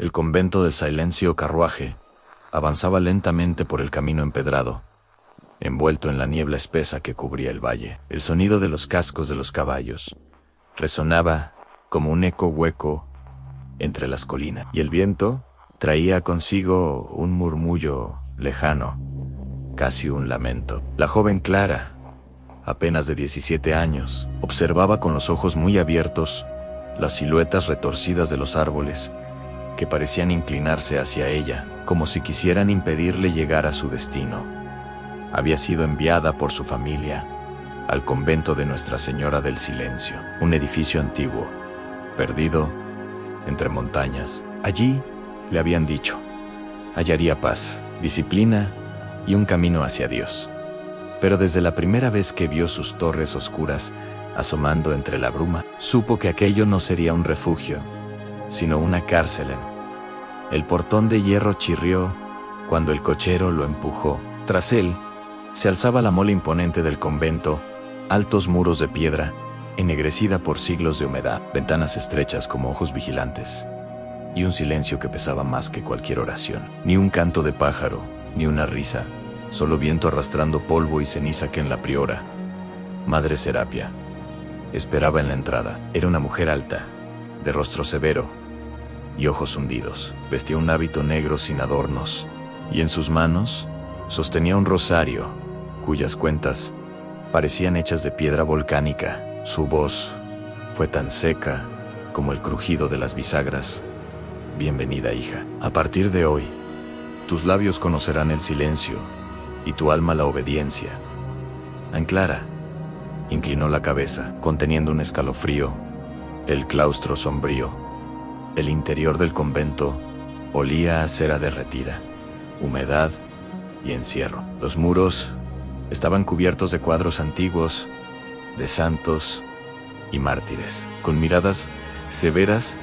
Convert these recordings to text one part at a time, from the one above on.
El convento del Silencio Carruaje avanzaba lentamente por el camino empedrado, envuelto en la niebla espesa que cubría el valle. El sonido de los cascos de los caballos resonaba como un eco hueco entre las colinas, y el viento traía consigo un murmullo lejano, casi un lamento. La joven Clara, apenas de 17 años, observaba con los ojos muy abiertos las siluetas retorcidas de los árboles que parecían inclinarse hacia ella, como si quisieran impedirle llegar a su destino. Había sido enviada por su familia al convento de Nuestra Señora del Silencio, un edificio antiguo, perdido entre montañas. Allí, le habían dicho, hallaría paz, disciplina y un camino hacia Dios. Pero desde la primera vez que vio sus torres oscuras asomando entre la bruma, supo que aquello no sería un refugio, sino una cárcel. El portón de hierro chirrió cuando el cochero lo empujó. Tras él, se alzaba la mole imponente del convento, altos muros de piedra, ennegrecida por siglos de humedad, ventanas estrechas como ojos vigilantes, y un silencio que pesaba más que cualquier oración. Ni un canto de pájaro, ni una risa, solo viento arrastrando polvo y ceniza que en la priora, Madre Serapia, esperaba en la entrada. Era una mujer alta, de rostro severo y ojos hundidos. Vestía un hábito negro sin adornos, y en sus manos sostenía un rosario, cuyas cuentas parecían hechas de piedra volcánica. Su voz fue tan seca como el crujido de las bisagras. Bienvenida, hija. A partir de hoy, tus labios conocerán el silencio y tu alma la obediencia. Clara inclinó la cabeza, conteniendo un escalofrío. El claustro sombrío, el interior del convento, olía a cera derretida, humedad y encierro. Los muros estaban cubiertos de cuadros antiguos, de santos y mártires, con miradas severas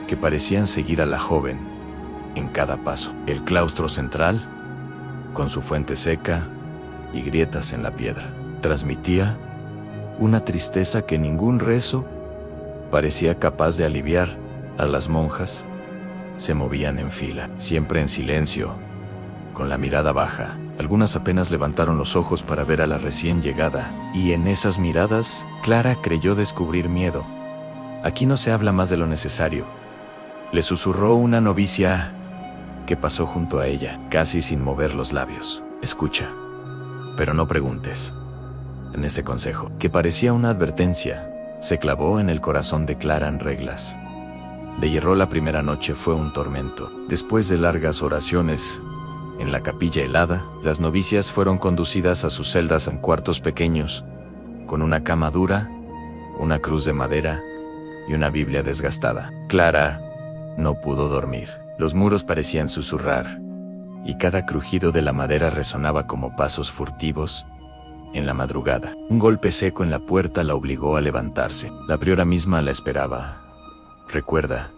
que parecían seguir a la joven en cada paso. El claustro central, con su fuente seca y grietas en la piedra, transmitía una tristeza que ningún rezo parecía capaz de aliviar. A las monjas se movían en fila, siempre en silencio, con la mirada baja. Algunas apenas levantaron los ojos para ver a la recién llegada, y en esas miradas, Clara creyó descubrir miedo. Aquí no se habla más de lo necesario, le susurró una novicia que pasó junto a ella, casi sin mover los labios. Escucha, pero no preguntes. En ese consejo, que parecía una advertencia, se clavó en el corazón de Clara en reglas. De hierro. La primera noche fue un tormento. Después de largas oraciones en la capilla helada, las novicias fueron conducidas a sus celdas en cuartos pequeños, con una cama dura, una cruz de madera y una Biblia desgastada. Clara no pudo dormir. Los muros parecían susurrar, y cada crujido de la madera resonaba como pasos furtivos en la madrugada. Un golpe seco en la puerta la obligó a levantarse. La priora misma la esperaba. Recuerda,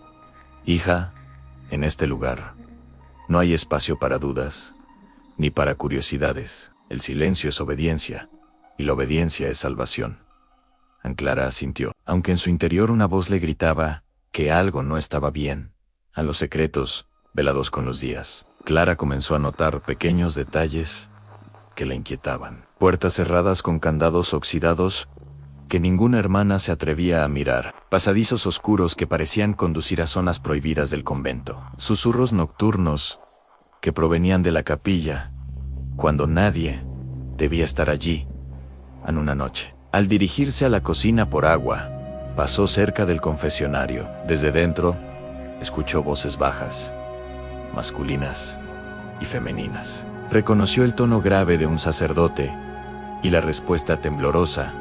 hija, en este lugar no hay espacio para dudas, ni para curiosidades. El silencio es obediencia, y la obediencia es salvación. Clara asintió, aunque en su interior una voz le gritaba que algo no estaba bien. A los secretos, velados con los días, Clara comenzó a notar pequeños detalles que la inquietaban. Puertas cerradas con candados oxidados que ninguna hermana se atrevía a mirar. Pasadizos oscuros que parecían conducir a zonas prohibidas del convento. Susurros nocturnos que provenían de la capilla, cuando nadie debía estar allí. En una noche, al dirigirse a la cocina por agua, pasó cerca del confesionario. Desde dentro, escuchó voces bajas, masculinas y femeninas. Reconoció el tono grave de un sacerdote y la respuesta temblorosa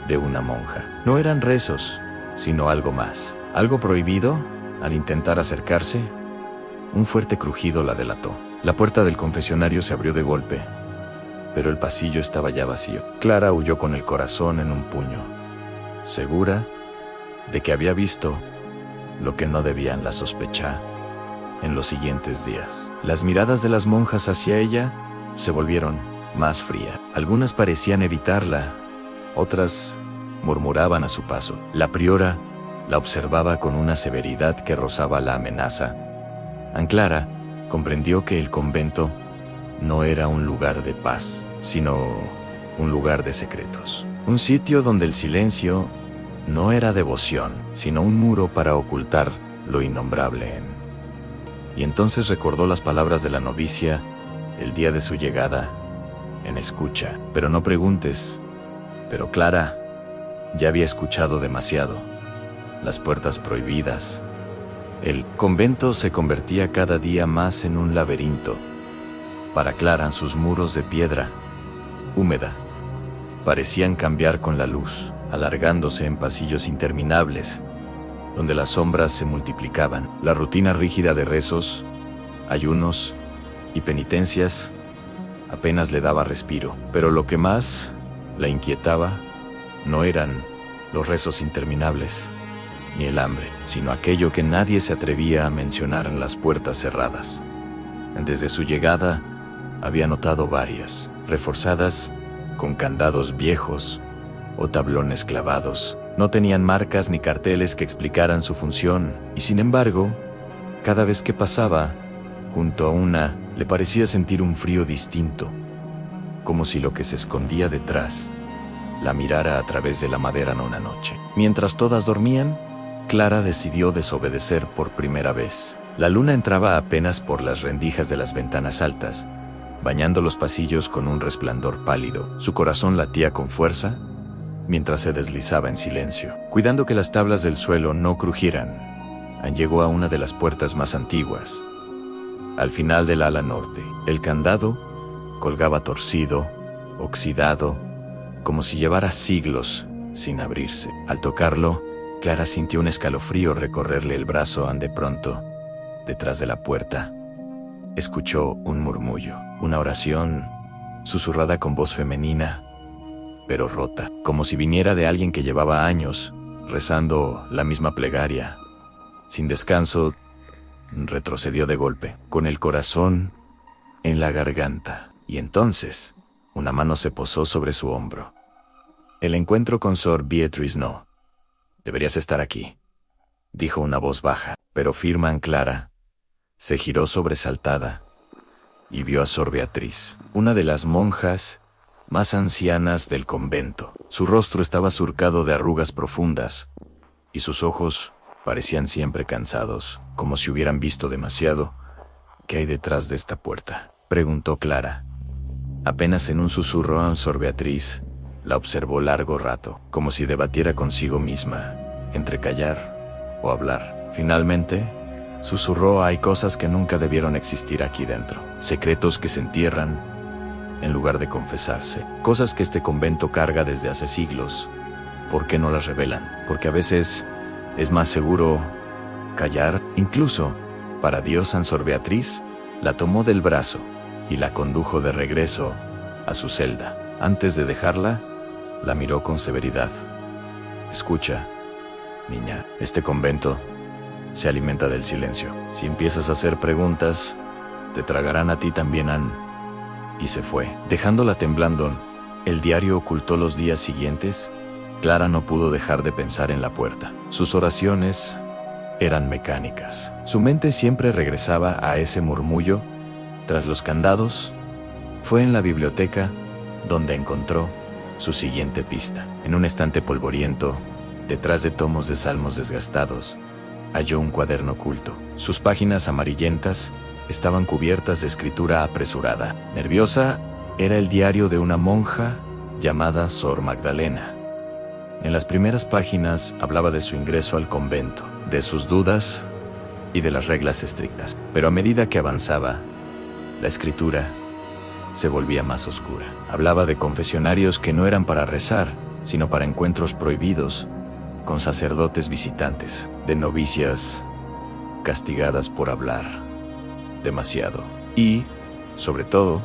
de una monja. No eran rezos, sino algo más. ¿Algo prohibido? Al intentar acercarse, un fuerte crujido la delató. La puerta del confesionario se abrió de golpe, pero el pasillo estaba ya vacío. Clara huyó con el corazón en un puño, segura de que había visto lo que no debían la sospechar. En los siguientes días, las miradas de las monjas hacia ella se volvieron más frías. Algunas parecían evitarla, otras murmuraban a su paso. La priora la observaba con una severidad que rozaba la amenaza, Clara comprendió que el convento no era un lugar de paz, sino un lugar de secretos. Un sitio donde el silencio no era devoción, sino un muro para ocultar lo innombrable. Y entonces recordó las palabras de la novicia el día de su llegada: en escucha, pero no preguntes. Pero Clara ya había escuchado demasiado. Las puertas prohibidas. El convento se convertía cada día más en un laberinto. Para Clara, sus muros de piedra húmeda parecían cambiar con la luz, alargándose en pasillos interminables, donde las sombras se multiplicaban. La rutina rígida de rezos, ayunos y penitencias apenas le daba respiro. Pero lo que más la inquietaba no eran los rezos interminables, ni el hambre, sino aquello que nadie se atrevía a mencionar en las puertas cerradas. Desde su llegada, había notado varias, reforzadas con candados viejos o tablones clavados. No tenían marcas ni carteles que explicaran su función, y sin embargo, cada vez que pasaba junto a una, le parecía sentir un frío distinto, como si lo que se escondía detrás la mirara a través de la madera en una noche. Mientras todas dormían, Clara decidió desobedecer por primera vez. La luna entraba apenas por las rendijas de las ventanas altas, bañando los pasillos con un resplandor pálido. Su corazón latía con fuerza mientras se deslizaba en silencio, cuidando que las tablas del suelo no crujieran. Llegó a una de las puertas más antiguas, al final del ala norte. El candado colgaba torcido, oxidado, como si llevara siglos sin abrirse. Al tocarlo, Clara sintió un escalofrío recorrerle el brazo. De pronto, detrás de la puerta, escuchó un murmullo, una oración susurrada con voz femenina, pero rota, como si viniera de alguien que llevaba años rezando la misma plegaria. Sin descanso, retrocedió de golpe, con el corazón en la garganta, y entonces una mano se posó sobre su hombro. El encuentro con Sor Beatrice no. Deberías estar aquí, dijo una voz baja, pero firme. Clara se giró sobresaltada y vio a Sor Beatriz, una de las monjas más ancianas del convento. Su rostro estaba surcado de arrugas profundas, y sus ojos parecían siempre cansados, como si hubieran visto demasiado. ¿Qué hay detrás de esta puerta?, preguntó Clara. Apenas en un susurro, Sor Beatriz la observó largo rato, como si debatiera consigo misma, entre callar o hablar. Finalmente, susurró: hay cosas que nunca debieron existir aquí dentro, secretos que se entierran en lugar de confesarse, cosas que este convento carga desde hace siglos. ¿Por qué no las revelan? Porque a veces es más seguro callar. Incluso para Dios. Sor Beatriz la tomó del brazo y la condujo de regreso a su celda. Antes de dejarla, la miró con severidad. Escucha, niña, este convento se alimenta del silencio. Si empiezas a hacer preguntas, te tragarán a ti también. Y se fue, dejándola temblando. El diario ocultó los días siguientes. Clara no pudo dejar de pensar en la puerta. Sus oraciones eran mecánicas. Su mente siempre regresaba a ese murmullo tras los candados. Fue en la biblioteca donde encontró su siguiente pista. En un estante polvoriento, detrás de tomos de salmos desgastados, halló un cuaderno oculto. Sus páginas amarillentas estaban cubiertas de escritura apresurada. Nerviosa, era el diario de una monja llamada Sor Magdalena. En las primeras páginas hablaba de su ingreso al convento, de sus dudas y de las reglas estrictas. Pero a medida que avanzaba, la escritura se volvía más oscura. Hablaba de confesionarios que no eran para rezar, sino para encuentros prohibidos con sacerdotes visitantes, de novicias castigadas por hablar demasiado y, sobre todo,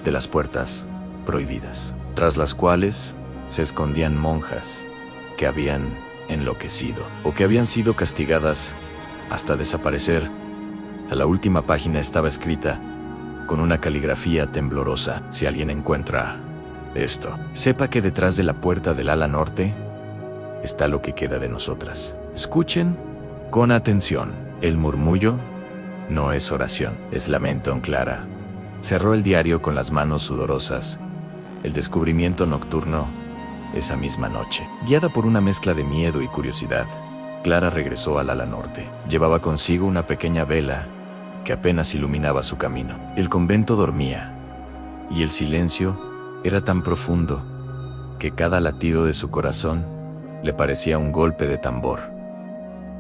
de las puertas prohibidas, tras las cuales se escondían monjas que habían enloquecido o que habían sido castigadas hasta desaparecer. A la última página estaba escrita con una caligrafía temblorosa: si alguien encuentra esto, sepa que detrás de la puerta del ala norte está lo que queda de nosotras. Escuchen con atención. El murmullo No es oración, es lamento, Anclara. Cerró el diario con las manos sudorosas. El descubrimiento nocturno, esa misma noche. Guiada por una mezcla de miedo y curiosidad, Clara regresó al ala norte. Llevaba consigo una pequeña vela que apenas iluminaba su camino. El convento dormía, y el silencio era tan profundo que cada latido de su corazón le parecía un golpe de tambor.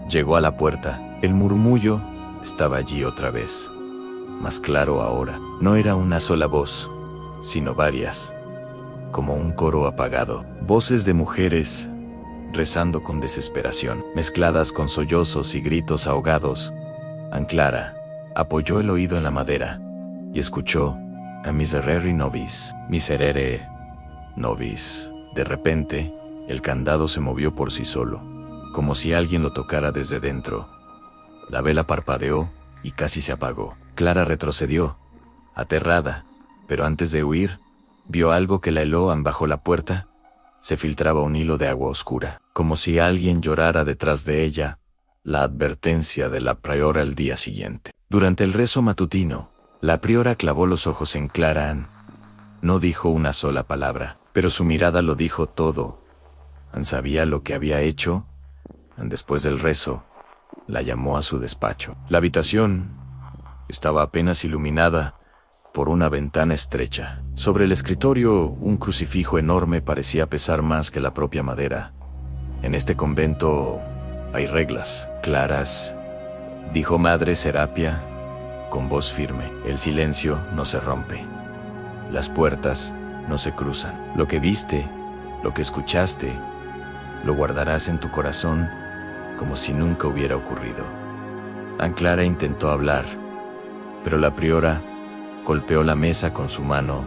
Llegó a la puerta. El murmullo estaba allí otra vez, más claro ahora. No era una sola voz, sino varias, como un coro apagado. Voces de mujeres rezando con desesperación, mezcladas con sollozos y gritos ahogados. Anclara apoyó el oído en la madera y escuchó a Miserere Nobis, Miserere Nobis. De repente, el candado se movió por sí solo, como si alguien lo tocara desde dentro. La vela parpadeó y casi se apagó. Clara retrocedió, aterrada, pero antes de huir, vio algo que la heló. Bajo la puerta se filtraba un hilo de agua oscura, como si alguien llorara detrás de ella la advertencia de la priora el día siguiente. Durante el rezo matutino, la priora clavó los ojos en Clara. No dijo una sola palabra, pero su mirada lo dijo todo. Sabía lo que había hecho. Después del rezo, la llamó a su despacho. La habitación estaba apenas iluminada por una ventana estrecha. Sobre el escritorio, un crucifijo enorme parecía pesar más que la propia madera. En este convento hay reglas claras, dijo Madre Serapia con voz firme. El silencio no se rompe. Las puertas no se cruzan. Lo que viste, lo que escuchaste, lo guardarás en tu corazón como si nunca hubiera ocurrido. Anclara intentó hablar, pero la priora golpeó la mesa con su mano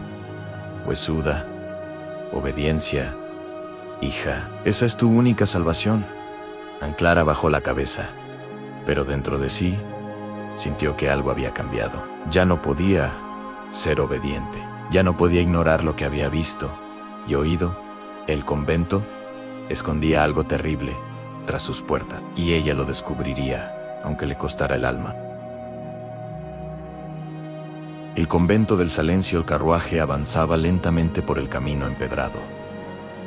huesuda. Obediencia, hija, esa es tu única salvación. Anclara bajó la cabeza, pero dentro de sí sintió que algo había cambiado. Ya no podía ser obediente, ya no podía ignorar lo que había visto y oído. El convento escondía algo terrible tras sus puertas, y ella lo descubriría, aunque le costara el alma. El convento del Salencio. El carruaje avanzaba lentamente por el camino empedrado,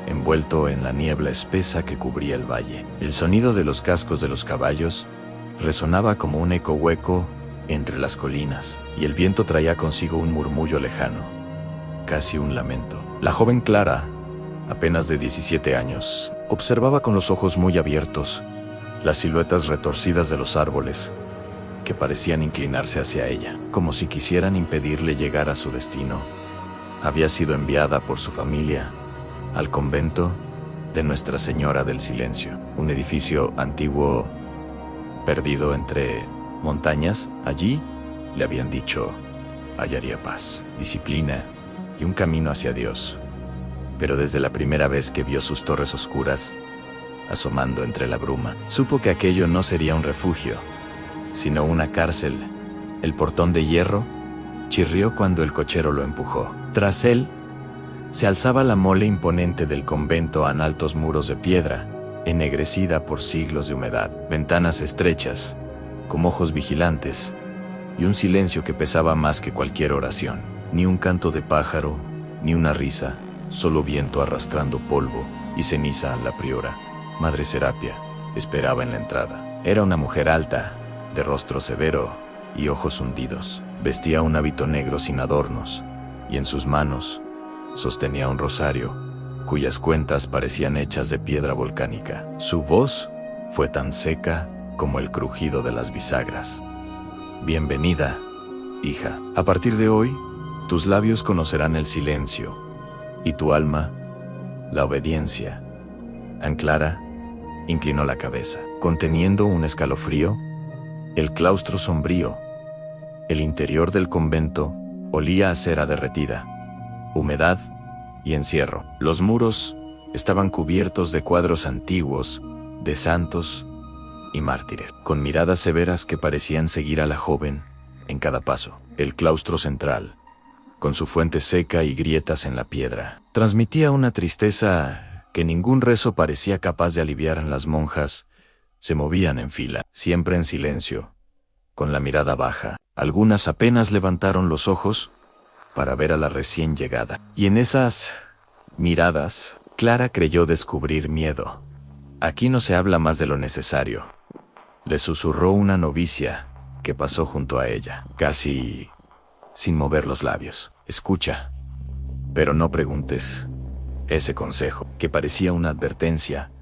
envuelto en la niebla espesa que cubría el valle. El sonido de los cascos de los caballos resonaba como un eco hueco entre las colinas, y el viento traía consigo un murmullo lejano, casi un lamento. La joven Clara, apenas de 17 años, observaba con los ojos muy abiertos las siluetas retorcidas de los árboles que parecían inclinarse hacia ella, como si quisieran impedirle llegar a su destino. Había sido enviada por su familia al convento de Nuestra Señora del Silencio, un edificio antiguo perdido entre montañas. Allí, le habían dicho, hallaría paz, disciplina y un camino hacia Dios. Pero desde la primera vez que vio sus torres oscuras asomando entre la bruma, supo que aquello no sería un refugio, sino una cárcel. El portón de hierro chirrió cuando el cochero lo empujó. Tras él se alzaba la mole imponente del convento en altos muros de piedra, ennegrecida por siglos de humedad, ventanas estrechas, como ojos vigilantes, y un silencio que pesaba más que cualquier oración. Ni un canto de pájaro, ni una risa, solo viento arrastrando polvo y ceniza. La priora, Madre Serapia, esperaba en la entrada. Era una mujer alta, de rostro severo y ojos hundidos. Vestía un hábito negro sin adornos, y en sus manos sostenía un rosario, cuyas cuentas parecían hechas de piedra volcánica. Su voz fue tan seca como el crujido de las bisagras. Bienvenida, hija. A partir de hoy, tus labios conocerán el silencio, y tu alma, la obediencia. Anclara inclinó la cabeza, conteniendo un escalofrío. El claustro sombrío, el interior del convento, olía a cera derretida, humedad y encierro. Los muros estaban cubiertos de cuadros antiguos, de santos y mártires, con miradas severas que parecían seguir a la joven en cada paso. El claustro central, con su fuente seca y grietas en la piedra, transmitía una tristeza que ningún rezo parecía capaz de aliviar. Las monjas se movían en fila, siempre en silencio, con la mirada baja. Algunas apenas levantaron los ojos para ver a la recién llegada. Y en esas miradas, Clara creyó descubrir miedo. «Aquí no se habla más de lo necesario», le susurró una novicia que pasó junto a ella, casi sin mover los labios. «Escucha, pero no preguntes». Ese consejo, que parecía una advertencia,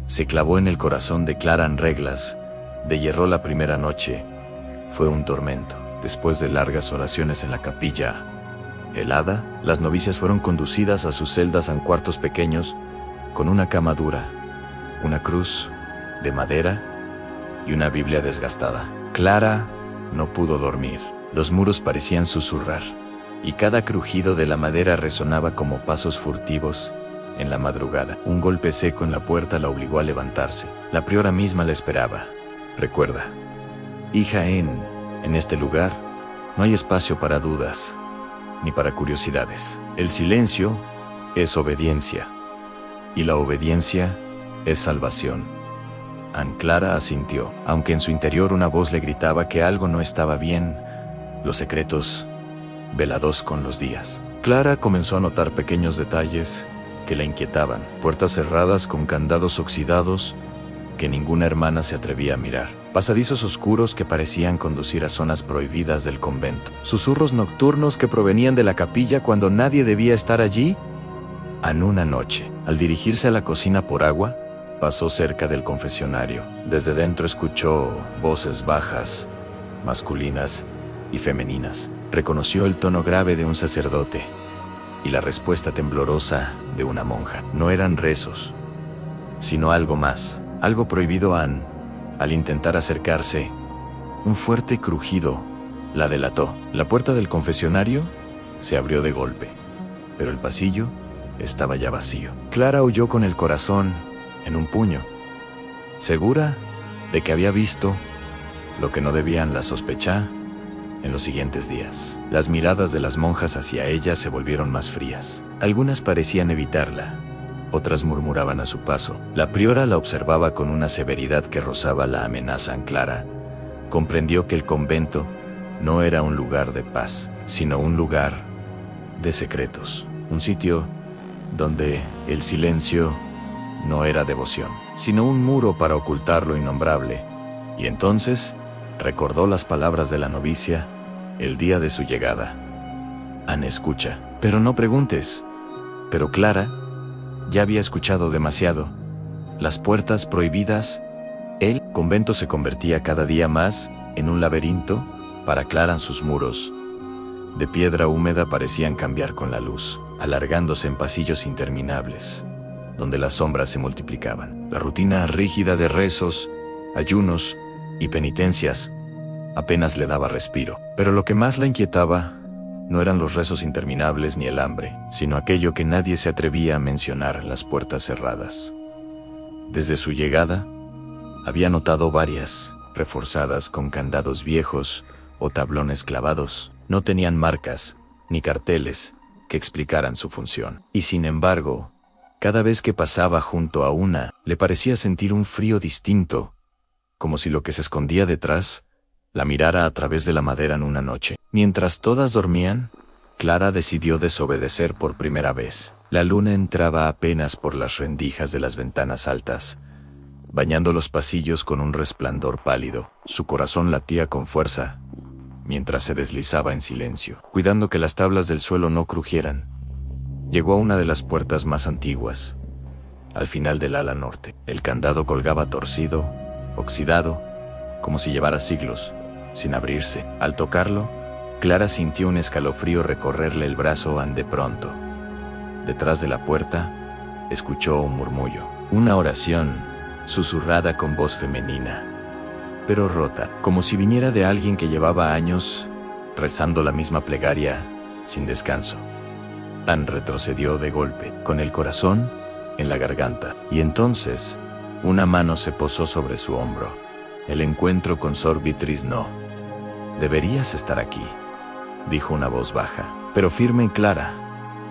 se clavó en el corazón de Clara en reglas de hierro. La primera noche fue un tormento. Después de largas oraciones en la capilla helada, las novicias fueron conducidas a sus celdas en cuartos pequeños, con una cama dura, una cruz de madera y una Biblia desgastada. Clara no pudo dormir. Los muros parecían susurrar, y cada crujido de la madera resonaba como pasos furtivos en la madrugada. Un golpe seco en la puerta la obligó a levantarse. La priora misma la esperaba. «Recuerda, hija, en este lugar no hay espacio para dudas ni para curiosidades. El silencio es obediencia, y la obediencia es salvación». Clara asintió, aunque en su interior una voz le gritaba que algo no estaba bien. Los secretos velados con los días. Clara comenzó a notar pequeños detalles que la inquietaban. Puertas cerradas con candados oxidados que ninguna hermana se atrevía a mirar. Pasadizos oscuros que parecían conducir a zonas prohibidas del convento. Susurros nocturnos que provenían de la capilla cuando nadie debía estar allí. En una noche, al dirigirse a la cocina por agua, pasó cerca del confesionario. Desde dentro escuchó voces bajas, masculinas y femeninas. Reconoció el tono grave de un sacerdote y la respuesta temblorosa de una monja. No eran rezos, sino algo más, algo prohibido. Al intentar acercarse, un fuerte crujido la delató. La puerta del confesionario se abrió de golpe, pero el pasillo estaba ya vacío. Clara huyó con el corazón en un puño, segura de que había visto lo que no debían. La sospechar. En los siguientes días, las miradas de las monjas hacia ella se volvieron más frías. Algunas parecían evitarla, otras murmuraban a su paso. La priora la observaba con una severidad que rozaba la amenaza. Clara comprendió que el convento no era un lugar de paz, sino un lugar de secretos. Un sitio donde el silencio no era devoción, sino un muro para ocultar lo innombrable. Y entonces recordó las palabras de la novicia el día de su llegada. Escucha, pero no preguntes. Pero Clara ya había escuchado demasiado. Las puertas prohibidas. El convento se convertía cada día más en un laberinto. Para Clara, sus muros de piedra húmeda parecían cambiar con la luz, alargándose en pasillos interminables, donde las sombras se multiplicaban. La rutina rígida de rezos, ayunos y penitencias apenas le daba respiro. Pero lo que más la inquietaba no eran los rezos interminables ni el hambre, sino aquello que nadie se atrevía a mencionar: las puertas cerradas. Desde su llegada, había notado varias, reforzadas con candados viejos o tablones clavados. No tenían marcas ni carteles que explicaran su función. Y sin embargo, cada vez que pasaba junto a una, le parecía sentir un frío distinto, como si lo que se escondía detrás la mirara a través de la madera. En una noche, mientras todas dormían, Clara decidió desobedecer por primera vez. La luna entraba apenas por las rendijas de las ventanas altas, bañando los pasillos con un resplandor pálido. Su corazón latía con fuerza, mientras se deslizaba en silencio, cuidando que las tablas del suelo no crujieran. Llegó a una de las puertas más antiguas, al final del ala norte. El candado colgaba torcido, oxidado, como si llevara siglos sin abrirse. Al tocarlo, Clara sintió un escalofrío recorrerle el brazo. De pronto, detrás de la puerta, escuchó un murmullo, una oración susurrada con voz femenina, pero rota, como si viniera de alguien que llevaba años rezando la misma plegaria sin descanso. Retrocedió de golpe, con el corazón en la garganta, y entonces una mano se posó sobre su hombro. El encuentro con Sor Beatriz. «No deberías estar aquí», dijo una voz baja, pero firme y clara.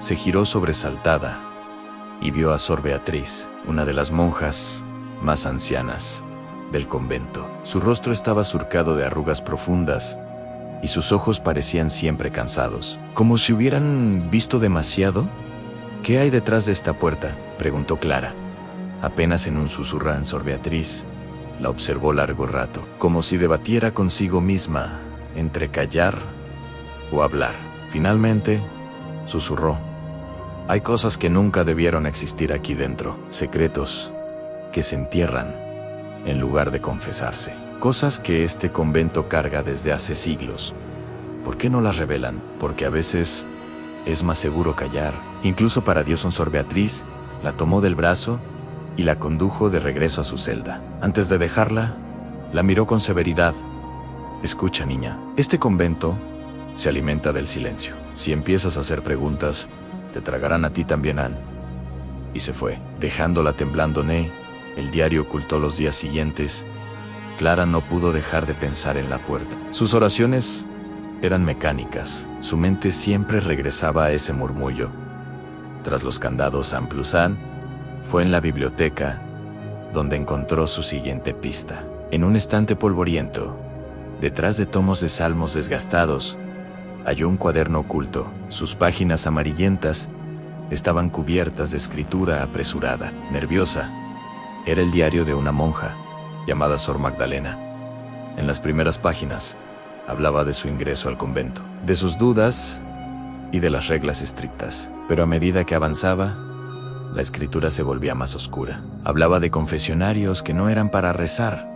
Se giró sobresaltada y vio a Sor Beatriz, una de las monjas más ancianas del convento. Su rostro estaba surcado de arrugas profundas y sus ojos parecían siempre cansados, como si hubieran visto demasiado. ¿Qué hay detrás de esta puerta?, preguntó Clara. Apenas en un susurrán, Sor Beatriz la observó largo rato, como si debatiera consigo misma entre callar o hablar. Finalmente, susurró: hay cosas que nunca debieron existir aquí dentro, secretos que se entierran en lugar de confesarse, cosas que este convento carga desde hace siglos. ¿Por qué no las revelan? Porque a veces es más seguro callar. Incluso para Dios. Sor Beatriz la tomó del brazo y la condujo de regreso a su celda. Antes de dejarla, la miró con severidad. Escucha, niña, este convento se alimenta del silencio. Si empiezas a hacer preguntas, te tragarán a ti también, Anne. Y se fue, dejándola temblando. El diario ocultó los días siguientes. Clara no pudo dejar de pensar en la puerta. Sus oraciones eran mecánicas. Su mente siempre regresaba a ese murmullo. Tras los candados, Anne plus Anne fue en la biblioteca donde encontró su siguiente pista. En un estante polvoriento, detrás de tomos de salmos desgastados, halló un cuaderno oculto. Sus páginas amarillentas estaban cubiertas de escritura apresurada, nerviosa. Era el diario de una monja llamada Sor Magdalena. En las primeras páginas hablaba de su ingreso al convento, de sus dudas y de las reglas estrictas. Pero a medida que avanzaba, la escritura se volvía más oscura. Hablaba de confesionarios que no eran para rezar,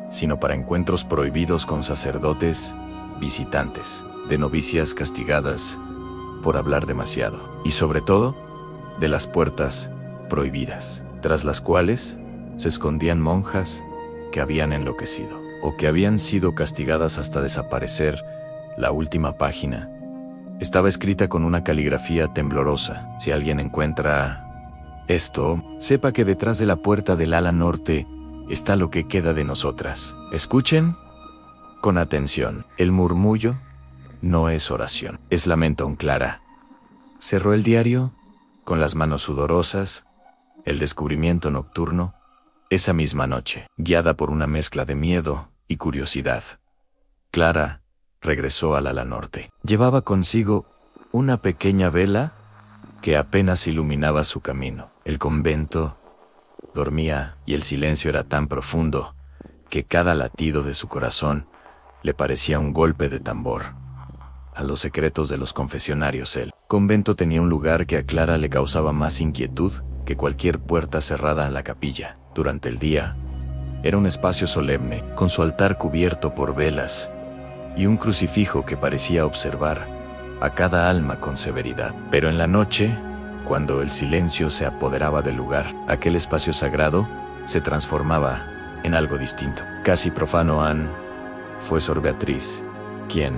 sino para encuentros prohibidos con sacerdotes visitantes, de novicias castigadas por hablar demasiado, y sobre todo, de las puertas prohibidas, tras las cuales se escondían monjas que habían enloquecido, o que habían sido castigadas hasta desaparecer. La última página estaba escrita con una caligrafía temblorosa: si alguien encuentra esto, sepa que detrás de la puerta del ala norte está lo que queda de nosotras. Escuchen con atención. El murmullo no es oración, es lamento. Clara cerró el diario con las manos sudorosas. El descubrimiento nocturno. Esa misma noche, guiada por una mezcla de miedo y curiosidad, Clara regresó al ala norte. Llevaba consigo una pequeña vela que apenas iluminaba su camino. El convento dormía y el silencio era tan profundo que cada latido de su corazón le parecía un golpe de tambor. A los secretos de los confesionarios, el convento tenía un lugar que a Clara le causaba más inquietud que cualquier puerta cerrada en la capilla. Durante el día, era un espacio solemne, con su altar cubierto por velas y un crucifijo que parecía observar a cada alma con severidad. Pero en la noche, cuando el silencio se apoderaba del lugar, aquel espacio sagrado se transformaba en algo distinto, casi profano. Anne fue Sor Beatriz quien,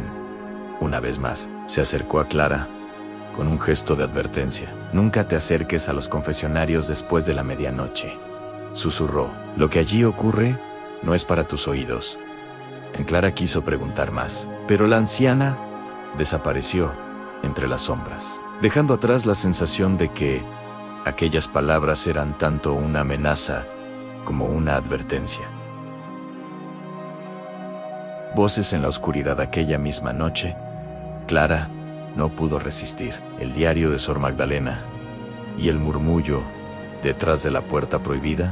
una vez más, se acercó a Clara con un gesto de advertencia. Nunca te acerques a los confesionarios después de la medianoche, susurró. Lo que allí ocurre no es para tus oídos. Clara quiso preguntar más, pero la anciana desapareció entre las sombras, dejando atrás la sensación de que aquellas palabras eran tanto una amenaza como una advertencia. Voces en la oscuridad. Aquella misma noche, Clara no pudo resistir. El diario de Sor Magdalena y el murmullo detrás de la puerta prohibida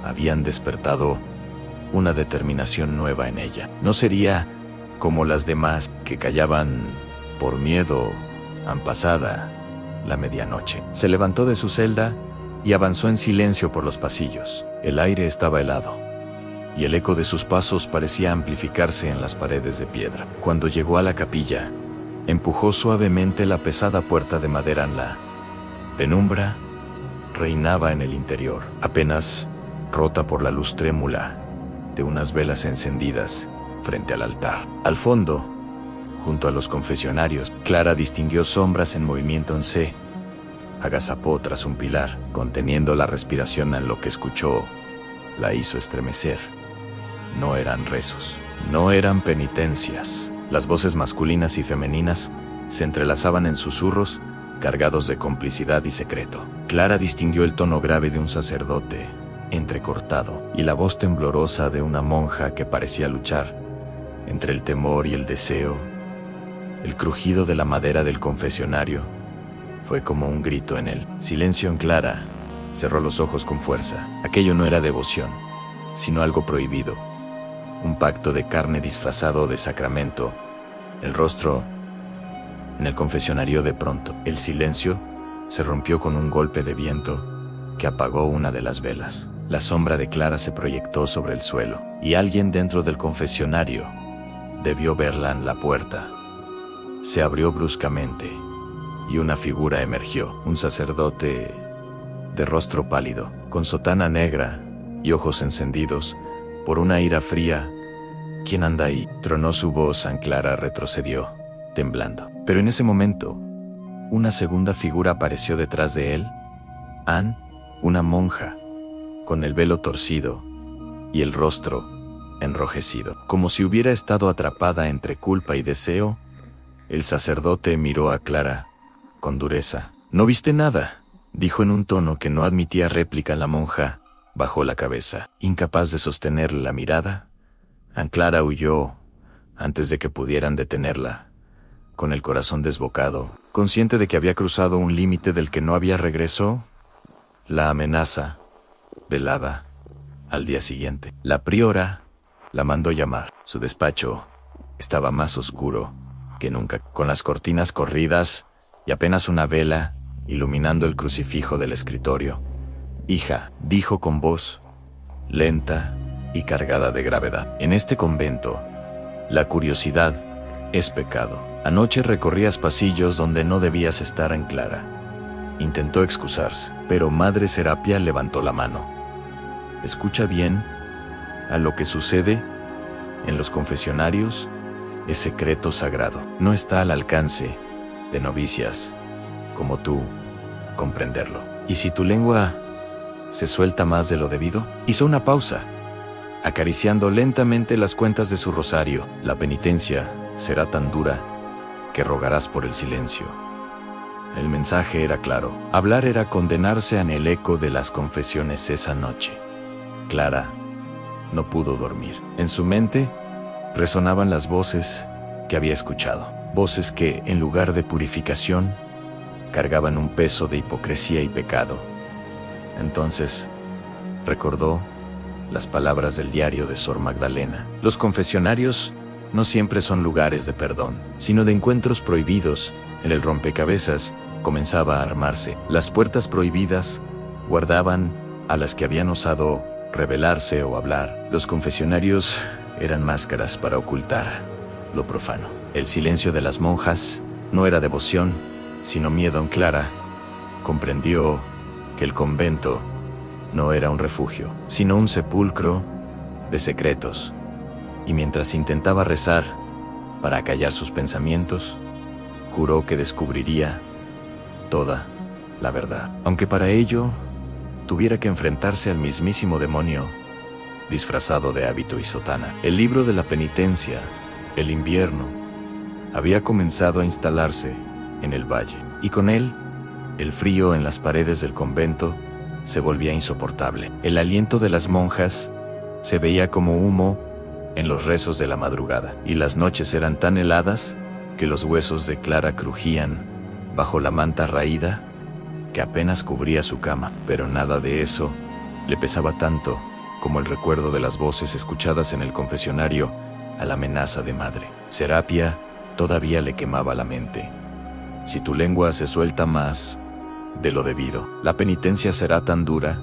habían despertado una determinación nueva en ella. No sería como las demás, que callaban por miedo. Han pasada la medianoche. Se levantó de su celda y avanzó en silencio por los pasillos. El aire estaba helado y el eco de sus pasos parecía amplificarse en las paredes de piedra. Cuando llegó a la capilla, empujó suavemente la pesada puerta de madera. La penumbra reinaba en el interior, apenas rota por la luz trémula de unas velas encendidas frente al altar. Al fondo, junto a los confesionarios, Clara distinguió sombras en movimiento. Se agazapó tras un pilar, conteniendo la respiración. En lo que escuchó la hizo estremecer. No eran rezos, no eran penitencias. Las voces masculinas y femeninas se entrelazaban en susurros cargados de complicidad y secreto. Clara distinguió el tono grave de un sacerdote entrecortado, y la voz temblorosa de una monja que parecía luchar entre el temor y el deseo. El crujido de la madera del confesionario fue como un grito en él. Silencio en Clara cerró los ojos con fuerza. Aquello no era devoción, sino algo prohibido. Un pacto de carne disfrazado de sacramento. El rostro en el confesionario de pronto. El silencio se rompió con un golpe de viento que apagó una de las velas. La sombra de Clara se proyectó sobre el suelo, y alguien dentro del confesionario debió verla en la puerta. Se abrió bruscamente, y una figura emergió, un sacerdote de rostro pálido, con sotana negra y ojos encendidos por una ira fría. ¿Quién anda ahí?, tronó su voz. Clara retrocedió, temblando. Pero en ese momento, una segunda figura apareció detrás de él. Anne, una monja, con el velo torcido y el rostro enrojecido, como si hubiera estado atrapada entre culpa y deseo. El sacerdote miró a Clara con dureza. «¿No viste nada?», dijo en un tono que no admitía réplica. La monja bajó la cabeza, incapaz de sostener la mirada. Clara huyó antes de que pudieran detenerla, con el corazón desbocado, consciente de que había cruzado un límite del que no había regreso. La amenaza velada. Al día siguiente, la priora la mandó llamar. Su despacho estaba más oscuro que nunca, con las cortinas corridas y apenas una vela iluminando el crucifijo del escritorio. «Hija», dijo con voz lenta y cargada de gravedad, «en este convento, la curiosidad es pecado. Anoche recorrías pasillos donde no debías estar». Clara intentó excusarse, pero Madre Serapia levantó la mano. «Escucha bien a lo que sucede en los confesionarios. Es secreto sagrado. No está al alcance de novicias como tú comprenderlo. Y si tu lengua se suelta más de lo debido». Hizo una pausa, acariciando lentamente las cuentas de su rosario. «La penitencia será tan dura que rogarás por el silencio». El mensaje era claro. Hablar era condenarse. En el eco de las confesiones esa noche, Clara no pudo dormir. En su mente resonaban las voces que había escuchado. Voces que, en lugar de purificación, cargaban un peso de hipocresía y pecado. Entonces recordó las palabras del diario de Sor Magdalena. Los confesionarios no siempre son lugares de perdón, sino de encuentros prohibidos. En el rompecabezas comenzaba a armarse. Las puertas prohibidas guardaban a las que habían osado rebelarse o hablar. Los confesionarios eran máscaras para ocultar lo profano. El silencio de las monjas no era devoción, sino miedo. Clara comprendió que el convento no era un refugio, sino un sepulcro de secretos. Y mientras intentaba rezar para acallar sus pensamientos, juró que descubriría toda la verdad, aunque para ello tuviera que enfrentarse al mismísimo demonio disfrazado de hábito y sotana. El libro de la penitencia, el invierno, había comenzado a instalarse en el valle, y con él, el frío en las paredes del convento se volvía insoportable. El aliento de las monjas se veía como humo en los rezos de la madrugada, y las noches eran tan heladas que los huesos de Clara crujían bajo la manta raída que apenas cubría su cama. Pero nada de eso le pesaba tanto como el recuerdo de las voces escuchadas en el confesionario a la amenaza de Madre Serapia. Todavía le quemaba la mente. «Si tu lengua se suelta más de lo debido, la penitencia será tan dura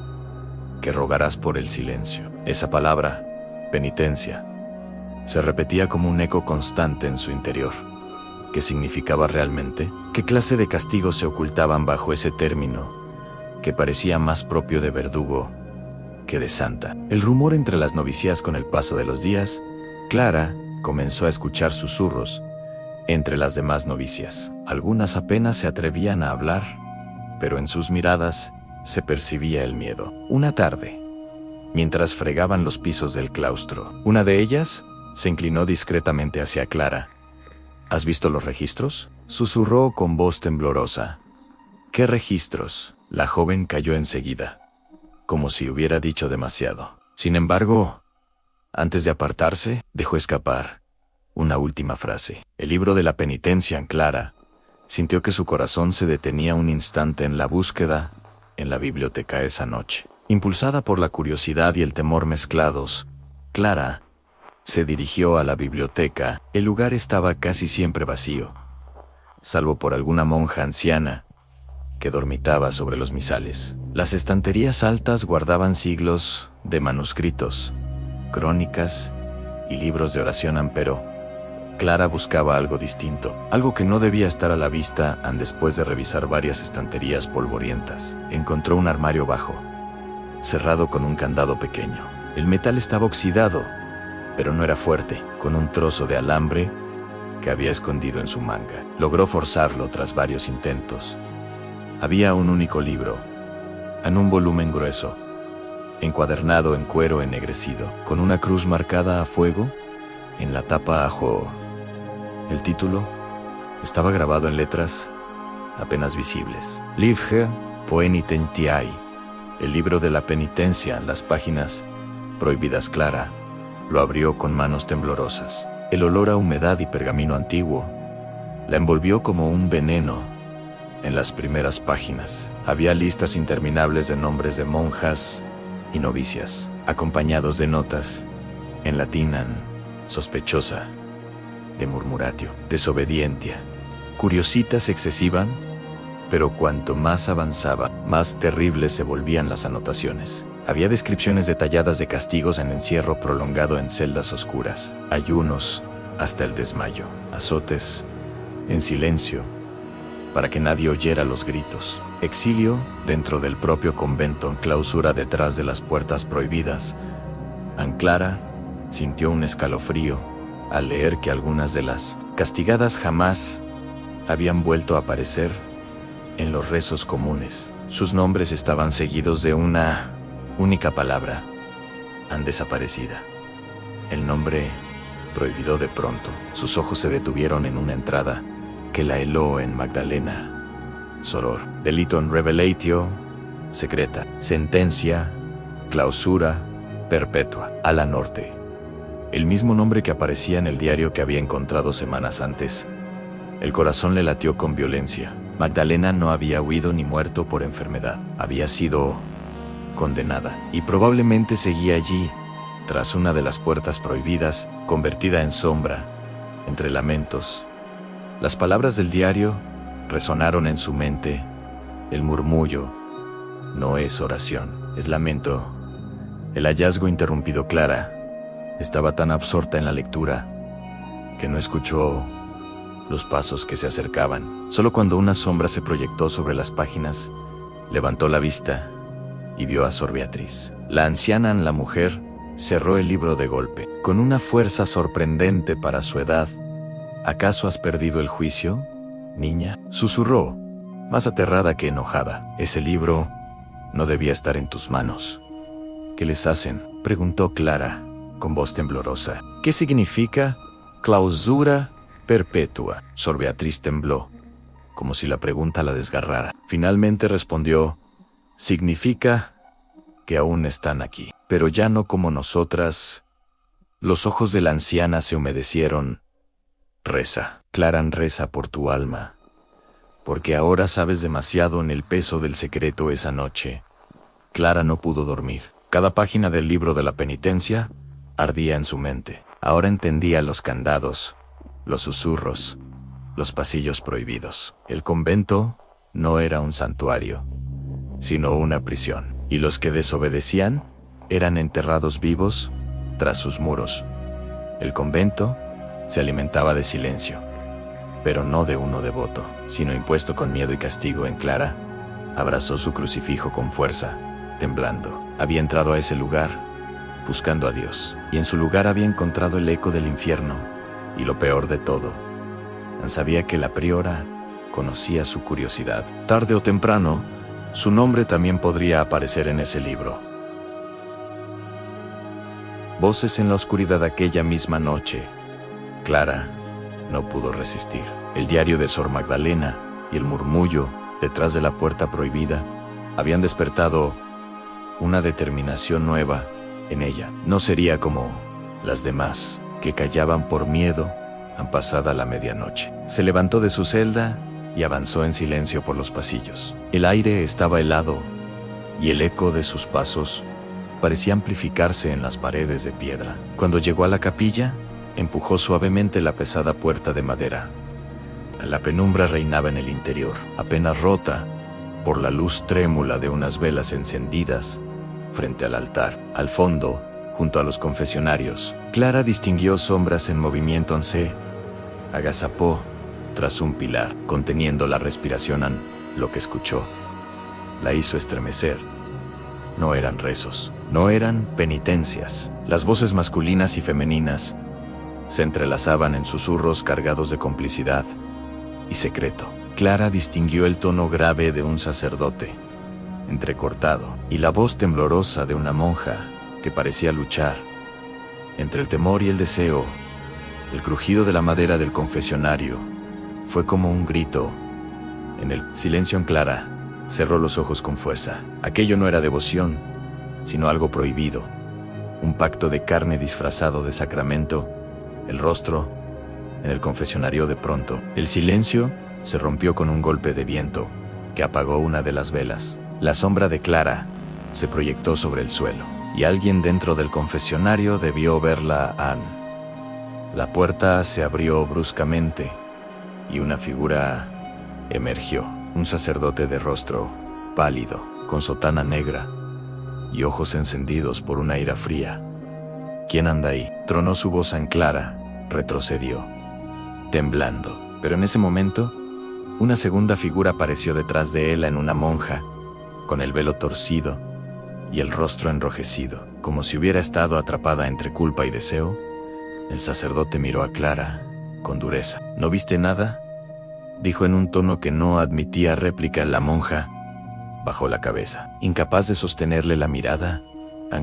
que rogarás por el silencio». Esa palabra, penitencia, se repetía como un eco constante en su interior. ¿Qué significaba realmente? ¿Qué clase de castigos se ocultaban bajo ese término, que parecía más propio de verdugo que de santa? El rumor entre las novicias. Con el paso de los días, Clara comenzó a escuchar susurros entre las demás novicias. Algunas apenas se atrevían a hablar, pero en sus miradas se percibía el miedo. Una tarde, mientras fregaban los pisos del claustro, una de ellas se inclinó discretamente hacia Clara. «¿Has visto los registros?», susurró con voz temblorosa. «¿Qué registros?». La joven cayó enseguida, como si hubiera dicho demasiado. Sin embargo, antes de apartarse, dejó escapar una última frase. El libro de la penitencia. Clara sintió que su corazón se detenía un instante en la búsqueda en la biblioteca esa noche. Impulsada por la curiosidad y el temor mezclados, Clara se dirigió a la biblioteca. El lugar estaba casi siempre vacío, salvo por alguna monja anciana que dormitaba sobre los misales. Las estanterías altas guardaban siglos de manuscritos, crónicas y libros de oración, pero Clara buscaba algo distinto, algo que no debía estar a la vista. Después de revisar varias estanterías polvorientas, encontró un armario bajo, cerrado con un candado pequeño. El metal estaba oxidado, pero no era fuerte. Con un trozo de alambre que había escondido en su manga, logró forzarlo tras varios intentos. Había un único libro, en un volumen grueso, encuadernado en cuero ennegrecido, con una cruz marcada a fuego en la tapa ajo. El título estaba grabado en letras apenas visibles: Livre Poenitentiae, el libro de la penitencia. Las páginas prohibidas. Clara lo abrió con manos temblorosas. El olor a humedad y pergamino antiguo la envolvió como un veneno. En las primeras páginas había listas interminables de nombres de monjas y novicias, acompañados de notas en latín: sospechosa, de murmuratio, desobedientia, curiositas excesiva. Pero cuanto más avanzaba, más terribles se volvían las anotaciones. Había descripciones detalladas de castigos en encierro prolongado en celdas oscuras, ayunos hasta el desmayo, azotes en silencio para que nadie oyera los gritos, exilio dentro del propio convento, clausura detrás de las puertas prohibidas. Clara sintió un escalofrío al leer que algunas de las castigadas jamás habían vuelto a aparecer en los rezos comunes. Sus nombres estaban seguidos de una única palabra: desaparecida. El nombre prohibido. De pronto, sus ojos se detuvieron en una entrada que la heló en Magdalena. Soror, delitum revelatio secreta, sentencia, clausura perpetua, a la norte. El mismo nombre que aparecía en el diario que había encontrado semanas antes. El corazón le latió con violencia. Magdalena no había huido ni muerto por enfermedad. Había sido condenada, y probablemente seguía allí, tras una de las puertas prohibidas, convertida en sombra, entre lamentos. Las palabras del diario resonaron en su mente. El murmullo no es oración, es lamento. El hallazgo interrumpido. Clara estaba tan absorta en la lectura que no escuchó los pasos que se acercaban. Solo cuando una sombra se proyectó sobre las páginas, levantó la vista y vio a Sor Beatriz. La anciana, la mujer, cerró el libro de golpe, con una fuerza sorprendente para su edad. ¿Acaso has perdido el juicio, niña?, susurró, más aterrada que enojada. Ese libro no debía estar en tus manos. ¿Qué les hacen?, preguntó Clara, con voz temblorosa. ¿Qué significa clausura perpetua? Sor Beatriz tembló, como si la pregunta la desgarrara. Finalmente respondió: significa que aún están aquí, pero ya no como nosotras. Los ojos de la anciana se humedecieron. Reza, Clara, reza por tu alma, porque ahora sabes demasiado. En el peso del secreto. Esa noche, Clara no pudo dormir. Cada página del libro de la penitencia ardía en su mente. Ahora entendía los candados, los susurros, los pasillos prohibidos. El convento no era un santuario, sino una prisión, y los que desobedecían eran enterrados vivos tras sus muros. El convento se alimentaba de silencio, pero no de uno devoto, sino impuesto con miedo y castigo. En Clara abrazó su crucifijo con fuerza, temblando. Había entrado a ese lugar buscando a Dios, y en su lugar había encontrado el eco del infierno. Y lo peor de todo, sabía que la priora conocía su curiosidad. Tarde o temprano, su nombre también podría aparecer en ese libro. Voces en la oscuridad. Aquella misma noche, Clara no pudo resistir. El diario de Sor Magdalena y el murmullo detrás de la puerta prohibida habían despertado una determinación nueva en ella. No sería como las demás, que callaban por miedo pasada la medianoche. Se levantó de su celda y avanzó en silencio por los pasillos. El aire estaba helado y el eco de sus pasos parecía amplificarse en las paredes de piedra. Cuando llegó a la capilla, empujó suavemente la pesada puerta de madera. La penumbra reinaba en el interior, apenas rota por la luz trémula de unas velas encendidas frente al altar. Al fondo, junto a los confesionarios, Clara distinguió sombras en movimiento. Se agazapó tras un pilar, conteniendo la respiración. Lo que escuchó la hizo estremecer. No eran rezos, no eran penitencias. Las voces masculinas y femeninas se entrelazaban en susurros cargados de complicidad y secreto. Clara distinguió el tono grave de un sacerdote, entrecortado, y la voz temblorosa de una monja que parecía luchar entre el temor y el deseo. El crujido de la madera del confesionario fue como un grito. En el silencio, en Clara cerró los ojos con fuerza. Aquello no era devoción, sino algo prohibido, un pacto de carne disfrazado de sacramento. El rostro en el confesionario. De pronto, el silencio se rompió con un golpe de viento que apagó una de las velas. La sombra de Clara se proyectó sobre el suelo, y alguien dentro del confesionario debió verla. La puerta se abrió bruscamente y una figura emergió. Un sacerdote de rostro pálido, con sotana negra y ojos encendidos por una ira fría. ¿Quién anda ahí?, tronó su voz. Clara retrocedió, temblando. Pero en ese momento, una segunda figura apareció detrás de él, en una monja, con el velo torcido y el rostro enrojecido, como si hubiera estado atrapada entre culpa y deseo. El sacerdote miró a Clara con dureza. ¿No viste nada?, dijo en un tono que no admitía réplica. La monja bajó la cabeza, incapaz de sostenerle la mirada.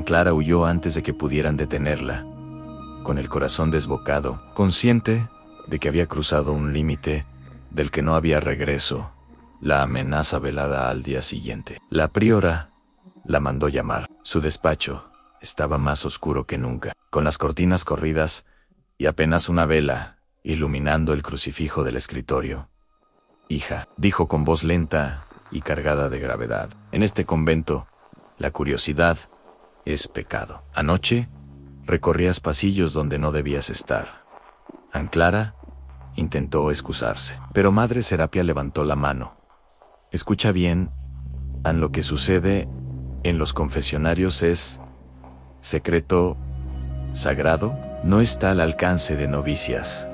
Clara huyó antes de que pudieran detenerla, con el corazón desbocado, consciente de que había cruzado un límite del que no había regreso. La amenaza velada al día siguiente. La priora la mandó llamar. Su despacho estaba más oscuro que nunca, con las cortinas corridas y apenas una vela iluminando el crucifijo del escritorio. «Hija», dijo con voz lenta y cargada de gravedad, «en este convento, la curiosidad es pecado. Anoche recorrías pasillos donde no debías estar». Clara intentó excusarse, pero Madre Serapia levantó la mano. «Escucha bien, lo que sucede en los confesionarios es secreto sagrado, no está al alcance de novicias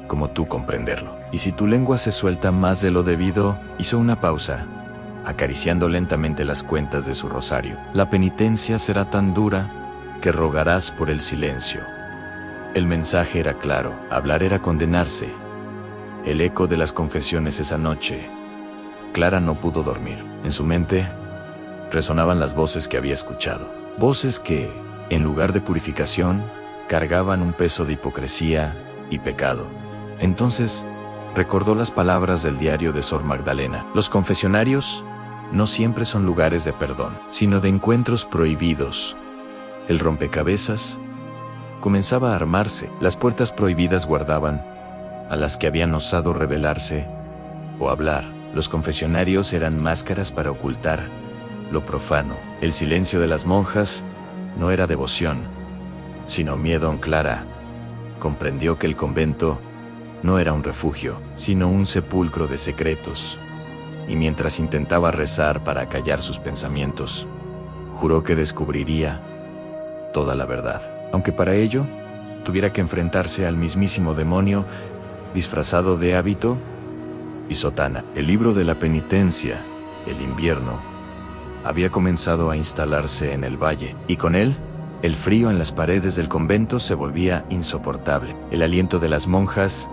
como tú comprenderlo. Y si tu lengua se suelta más de lo debido», hizo una pausa, acariciando lentamente las cuentas de su rosario, «la penitencia será tan dura que rogarás por el silencio». El mensaje era claro: hablar era condenarse. El eco de las confesiones esa noche. Clara no pudo dormir. En su mente resonaban las voces que había escuchado. Voces que, en lugar de purificación, cargaban un peso de hipocresía y pecado. Entonces, recordó las palabras del diario de Sor Magdalena: los confesionarios no siempre son lugares de perdón, sino de encuentros prohibidos. El rompecabezas comenzaba a armarse. Las puertas prohibidas guardaban a las que habían osado rebelarse o hablar. Los confesionarios eran máscaras para ocultar lo profano. El silencio de las monjas no era devoción, sino miedo. Clara comprendió que el convento no era un refugio, sino un sepulcro de secretos. Y mientras intentaba rezar para acallar sus pensamientos, juró que descubriría toda la verdad, aunque para ello tuviera que enfrentarse al mismísimo demonio disfrazado de hábito y sotana. El libro de la penitencia, el invierno, había comenzado a instalarse en el valle, y con él, el frío en las paredes del convento se volvía insoportable. El aliento de las monjas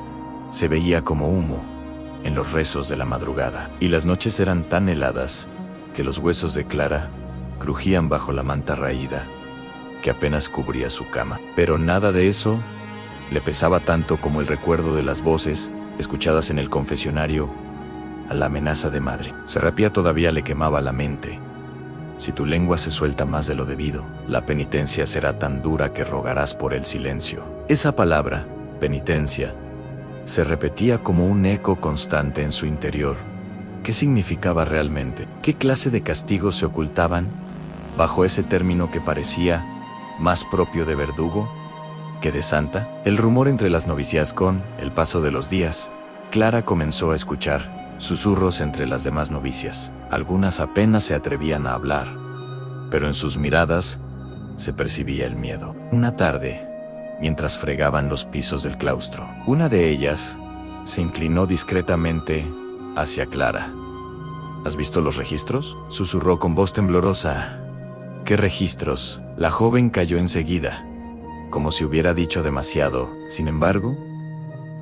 se veía como humo en los rezos de la madrugada, y las noches eran tan heladas que los huesos de Clara crujían bajo la manta raída que apenas cubría su cama. Pero nada de eso le pesaba tanto como el recuerdo de las voces escuchadas en el confesionario. A la amenaza de Madre Serapia todavía le quemaba la mente. Si tu lengua se suelta más de lo debido, la penitencia será tan dura que rogarás por el silencio. Esa palabra, penitencia, se repetía como un eco constante en su interior. ¿Qué significaba realmente? ¿Qué clase de castigos se ocultaban bajo ese término que parecía más propio de verdugo que de santa? El rumor entre las novicias. Con el paso de los días, Clara comenzó a escuchar susurros entre las demás novicias. Algunas apenas se atrevían a hablar, pero en sus miradas se percibía el miedo. Una tarde, mientras fregaban los pisos del claustro, una de ellas se inclinó discretamente hacia Clara. ¿Has visto los registros?, susurró con voz temblorosa. ¿Qué registros? La joven cayó enseguida, como si hubiera dicho demasiado. Sin embargo,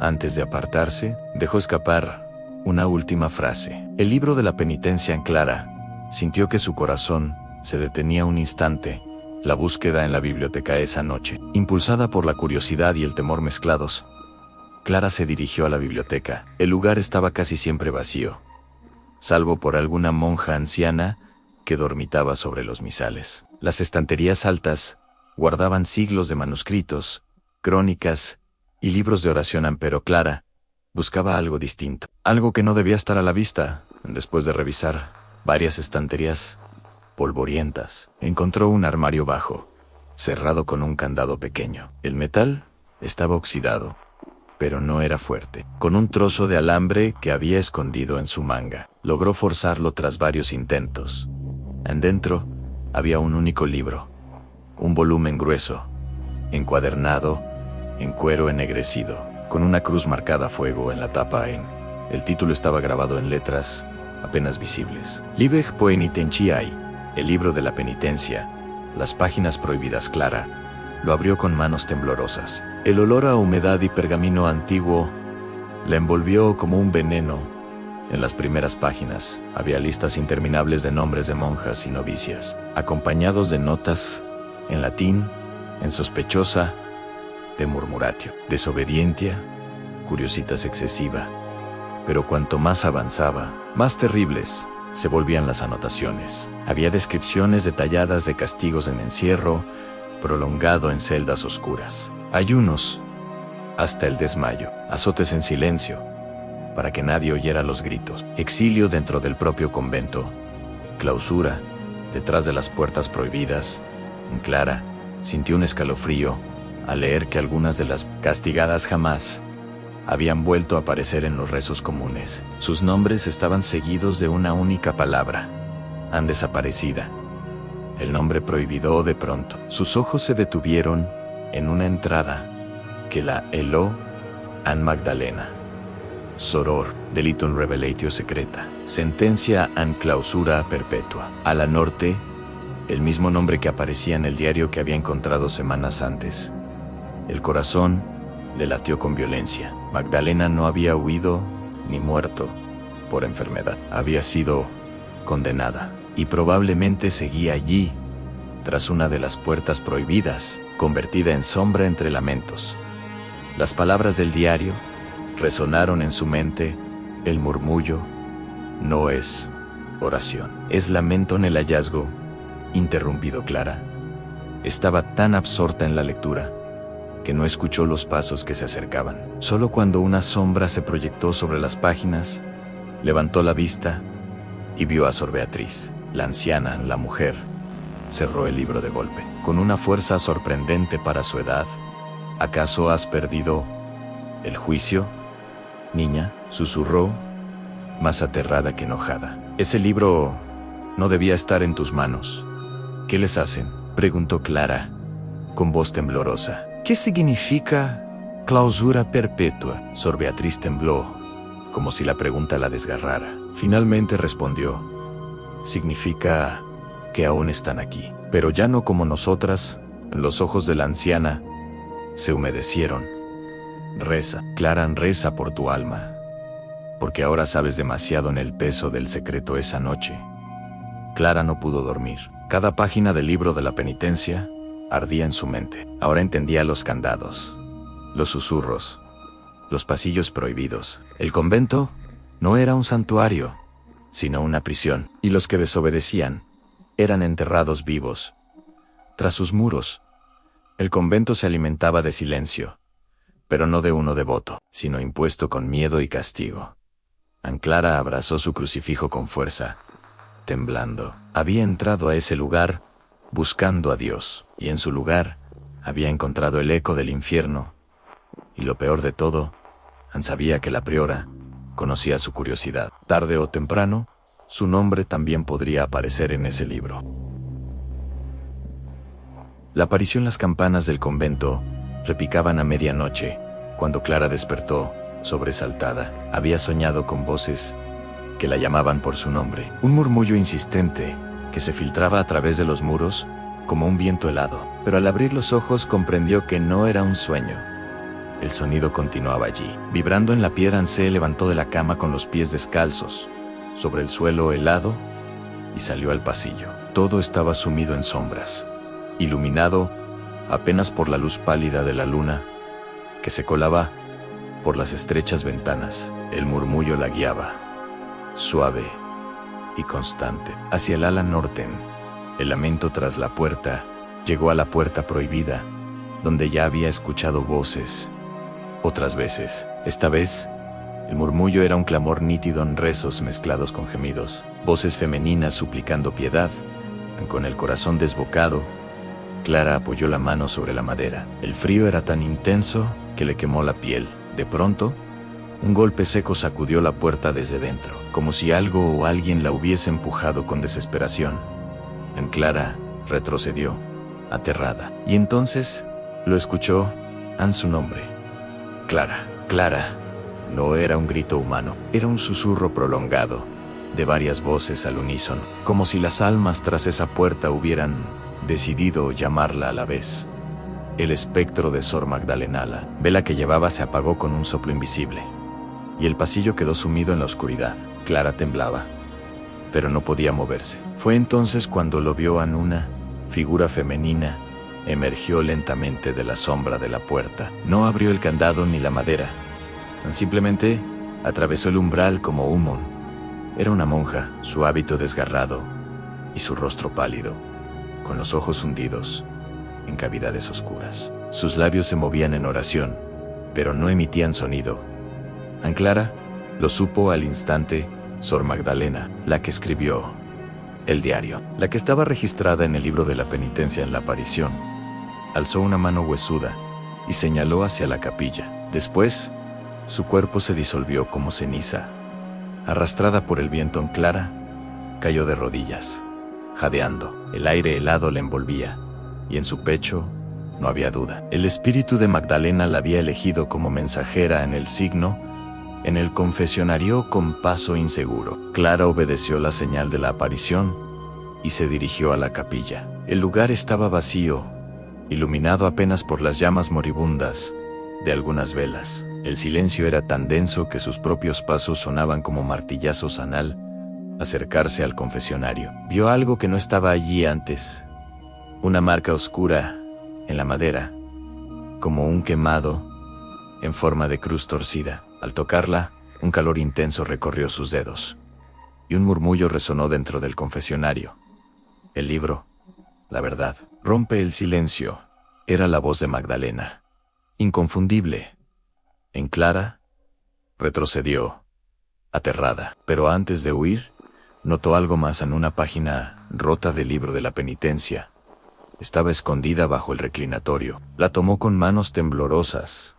antes de apartarse, dejó escapar una última frase. El libro de la penitencia. En Clara sintió que su corazón se detenía un instante. La búsqueda en la biblioteca esa noche, impulsada por la curiosidad y el temor mezclados, Clara se dirigió a la biblioteca. El lugar estaba casi siempre vacío, salvo por alguna monja anciana que dormitaba sobre los misales. Las estanterías altas guardaban siglos de manuscritos, crónicas y libros de oración, pero Clara buscaba algo distinto, algo que no debía estar a la vista. Después de revisar varias estanterías polvorientas, encontró un armario bajo, cerrado con un candado pequeño. El metal estaba oxidado, pero no era fuerte. Con un trozo de alambre que había escondido en su manga, logró forzarlo tras varios intentos. Dentro había un único libro, un volumen grueso, encuadernado, en cuero ennegrecido, con una cruz marcada a fuego en la tapa. El título estaba grabado en letras apenas visibles. Liber Poenitentiae, el libro de la penitencia, las páginas prohibidas. Clara lo abrió con manos temblorosas. El olor a humedad y pergamino antiguo la envolvió como un veneno. En las primeras páginas había listas interminables de nombres de monjas y novicias, acompañados de notas en latín, en sospechosa de murmuratio, desobedientia, curiositas excesiva. Pero cuanto más avanzaba, más terribles se volvían las anotaciones. Había descripciones detalladas de castigos en encierro prolongado en celdas oscuras, ayunos hasta el desmayo, azotes en silencio para que nadie oyera los gritos, exilio dentro del propio convento, clausura detrás de las puertas prohibidas. Clara sintió un escalofrío al leer que algunas de las castigadas jamás habían vuelto a aparecer en los rezos comunes. Sus nombres estaban seguidos de una única palabra: han desaparecido. El nombre prohibido. De pronto, sus ojos se detuvieron en una entrada que la heló: An Magdalena. Soror, delitum revelatio secreta. Sentencia an clausura perpetua. A la norte, el mismo nombre que aparecía en el diario que había encontrado semanas antes. El corazón le latió con violencia. Magdalena no había huido ni muerto por enfermedad. Había sido condenada y probablemente seguía allí, tras una de las puertas prohibidas, convertida en sombra entre lamentos. Las palabras del diario resonaron en su mente: el murmullo no es oración, es lamento. En el hallazgo interrumpido, Clara estaba tan absorta en la lectura que no escuchó los pasos que se acercaban. Solo cuando una sombra se proyectó sobre las páginas, levantó la vista y vio a Sor Beatriz. La anciana, la mujer, cerró el libro de golpe, con una fuerza sorprendente para su edad. ¿Acaso has perdido el juicio, niña?, susurró, más aterrada que enojada. Ese libro no debía estar en tus manos. ¿Qué les hacen?, preguntó Clara, con voz temblorosa. ¿Qué significa clausura perpetua? Sor Beatriz tembló, como si la pregunta la desgarrara. Finalmente respondió: significa que aún están aquí, pero ya no como nosotras. Los ojos de la anciana se humedecieron. Reza, Clara, reza por tu alma, porque ahora sabes demasiado. En el peso del secreto. Esa noche, Clara no pudo dormir. Cada página del libro de la penitencia ardía en su mente. Ahora entendía los candados, los susurros, los pasillos prohibidos. El convento no era un santuario, sino una prisión, y los que desobedecían eran enterrados vivos. Tras sus muros, el convento se alimentaba de silencio, pero no de uno devoto, sino impuesto con miedo y castigo. Anclara abrazó su crucifijo con fuerza, temblando. Había entrado a ese lugar buscando a Dios, y en su lugar había encontrado el eco del infierno. Y lo peor de todo, Anne sabía que la priora conocía su curiosidad. Tarde o temprano, su nombre también podría aparecer en ese libro. La aparición. Las campanas del convento repicaban a medianoche, cuando Clara despertó, sobresaltada. Había soñado con voces que la llamaban por su nombre. Un murmullo insistente que se filtraba a través de los muros como un viento helado. Pero al abrir los ojos comprendió que no era un sueño. El sonido continuaba allí. Vibrando en la piedra, Anne se levantó de la cama con los pies descalzos sobre el suelo helado y salió al pasillo. Todo estaba sumido en sombras, iluminado apenas por la luz pálida de la luna que se colaba por las estrechas ventanas. El murmullo la guiaba, suave y constante, hacia el ala norte. El lamento tras la puerta llegó a la puerta prohibida, donde ya había escuchado voces otras veces. Esta vez, el murmullo era un clamor nítido en rezos mezclados con gemidos, voces femeninas suplicando piedad. Con el corazón desbocado, Clara apoyó la mano sobre la madera. El frío era tan intenso que le quemó la piel. De pronto, un golpe seco sacudió la puerta desde dentro, como si algo o alguien la hubiese empujado con desesperación. Clara retrocedió, aterrada. Y entonces lo escuchó Anne, su nombre. Clara, Clara. No era un grito humano, era un susurro prolongado, de varias voces al unísono, como si las almas tras esa puerta hubieran decidido llamarla a la vez. El espectro de Sor Magdalena, la vela que llevaba, se apagó con un soplo invisible, y el pasillo quedó sumido en la oscuridad. Clara temblaba, pero no podía moverse. Fue entonces cuando lo vio. Una figura femenina emergió lentamente de la sombra de la puerta. No abrió el candado ni la madera. Simplemente atravesó el umbral como humo. Era una monja, su hábito desgarrado y su rostro pálido, con los ojos hundidos en cavidades oscuras. Sus labios se movían en oración, pero no emitían sonido. Clara lo supo al instante. Sor Magdalena, la que escribió el diario, la que estaba registrada en el libro de la penitencia en la aparición, alzó una mano huesuda y señaló hacia la capilla. Después, su cuerpo se disolvió como ceniza. Arrastrada por el viento, Clara cayó de rodillas, jadeando. El aire helado la envolvía, y en su pecho no había duda. El espíritu de Magdalena la había elegido como mensajera en el confesionario con paso inseguro. Clara obedeció la señal de la aparición y se dirigió a la capilla. El lugar estaba vacío, iluminado apenas por las llamas moribundas de algunas velas. El silencio era tan denso que sus propios pasos sonaban como martillazos. Al acercarse al confesionario, vio algo que no estaba allí antes. Una marca oscura en la madera, como un quemado en forma de cruz torcida. Al tocarla, un calor intenso recorrió sus dedos, y un murmullo resonó dentro del confesionario. El libro, la verdad, rompe el silencio. Era la voz de Magdalena, inconfundible. Clara retrocedió, aterrada, pero antes de huir, notó algo más. En una página rota del libro de la penitencia estaba escondida bajo el reclinatorio. La tomó con manos temblorosas